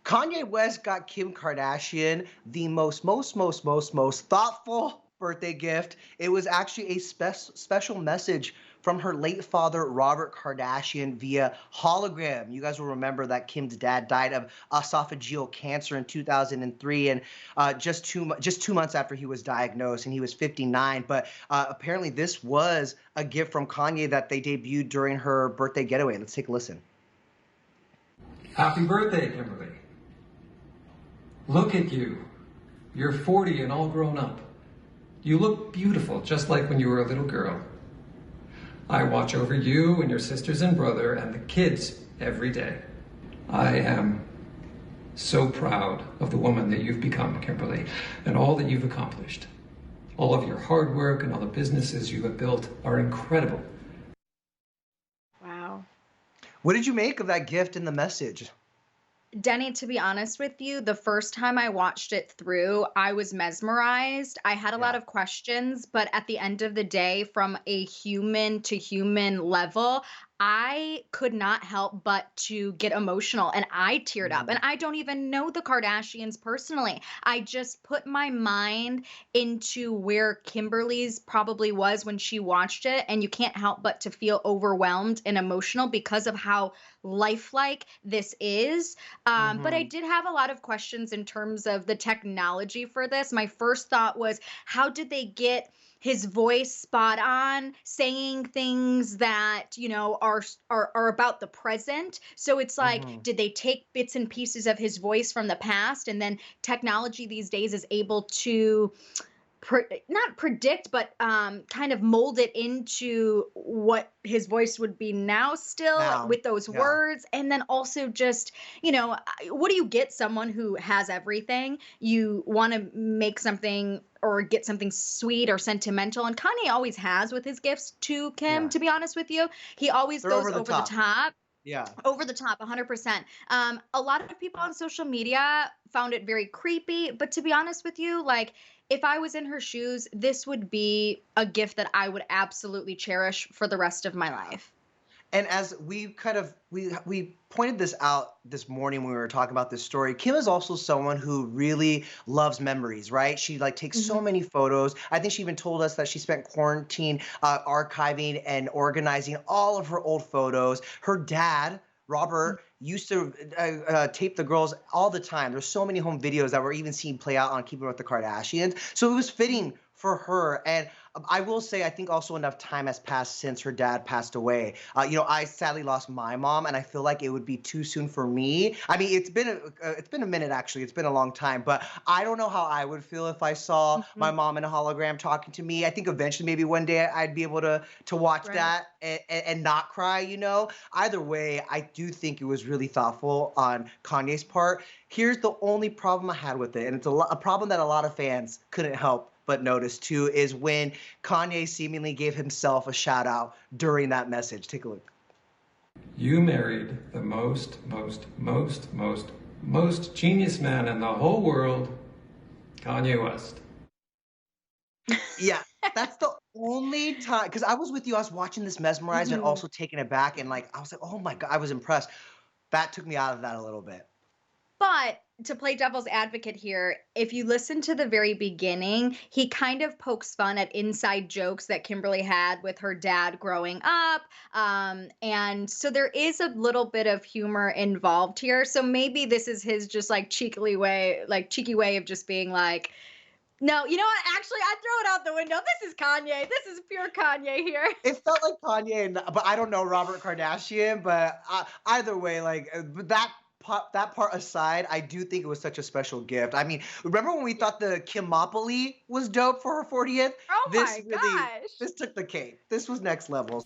Kanye West got Kim Kardashian the most thoughtful birthday gift. It was actually a special message from her late father, Robert Kardashian, via hologram. You guys will remember that Kim's dad died of esophageal cancer in 2003, and just 2 months after he was diagnosed, and he was 59. But apparently, this was a gift from Kanye that they debuted during her birthday getaway. Let's take a listen. Happy birthday, Kimberly. Look at you. You're 40 and all grown up. You look beautiful, just like when you were a little girl. I watch over you and your sisters and brother and the kids every day. I am so proud of the woman that you've become, Kimberly, and all that you've accomplished. All of your hard work and all the businesses you have built are incredible. Wow. What did you make of that gift and the message? Denny, to be honest with you, the first time I watched it through, I was mesmerized. I had a lot Yeah. of questions, but at the end of the day, from a human to human level, I could not help but to get emotional and I teared up. Mhm. And I don't even know the Kardashians personally. I just put my mind into where Kimberly's probably was when she watched it. And you can't help but to feel overwhelmed and emotional because of how lifelike this is. But I Mhm. did have a lot of questions in terms of the technology for this. My first thought was, how did they get his voice spot on, saying things that are about the present? So it's like, Mhm. did they take bits and pieces of his voice from the past, and then technology these days is able to not predict, but kind of mold it into what his voice would be now, still Now, with those yeah. words. And then also just, what do you get someone who has everything? You want to make something or get something sweet or sentimental. And Kanye always has with his gifts to Kim, Yeah. to be honest with you. He always They're goes over the over the top. top. Yeah. Over the top, 100%. A lot of people on social media found it very creepy, but to be honest with you, like, if I was in her shoes, this would be a gift that I would absolutely cherish for the rest of my life. And as we kind of we pointed this out this morning when we were talking about this story, Kim is also someone who really loves memories, right? She like takes so Mhm. many photos. I think she even told us that she spent quarantine archiving and organizing all of her old photos. Her dad, Robert, used to tape the girls all the time. There's so many home videos that were even seen play out on Keeping Up with the Kardashians. So it was Mhm. fitting for her. And I will say, I think also enough time has passed since her dad passed away. I sadly lost my mom, and I feel like it would be too soon for me. I mean, it's been a minute actually. It's been a long time, but I don't know how I would feel if I saw my Mhm. mom in a hologram talking to me. I think eventually, maybe one day, I'd be able to watch Right. that and not cry. Either way, I do think it was really thoughtful on Kanye's part. Here's the only problem I had with it, and it's a problem that a lot of fans couldn't help but notice too, is when Kanye seemingly gave himself a shout out during that message. Take a look. You married the most genius man in the whole world, Kanye West. Yeah, that's the only time, because I was with you. I was watching this mesmerized and Mhm. also taken aback, and like I was like, oh my god, I was impressed. That took me out of that a little bit. But to play devil's advocate here, if you listen to the very beginning, he kind of pokes fun at inside jokes that Kimberly had with her dad growing up. And so there is a little bit of humor involved here. So maybe this is his just like cheeky way of just being like, no, you know what? Actually, I throw it out the window. This is Kanye. This is pure Kanye here. It felt like Kanye, but I don't know Robert Kardashian. But either way, like but that part aside, I do think it was such a special gift. I mean, remember when we Yeah. thought the Kimopoly was dope for her 40th? Oh This my really gosh. this took the cake. This was next level.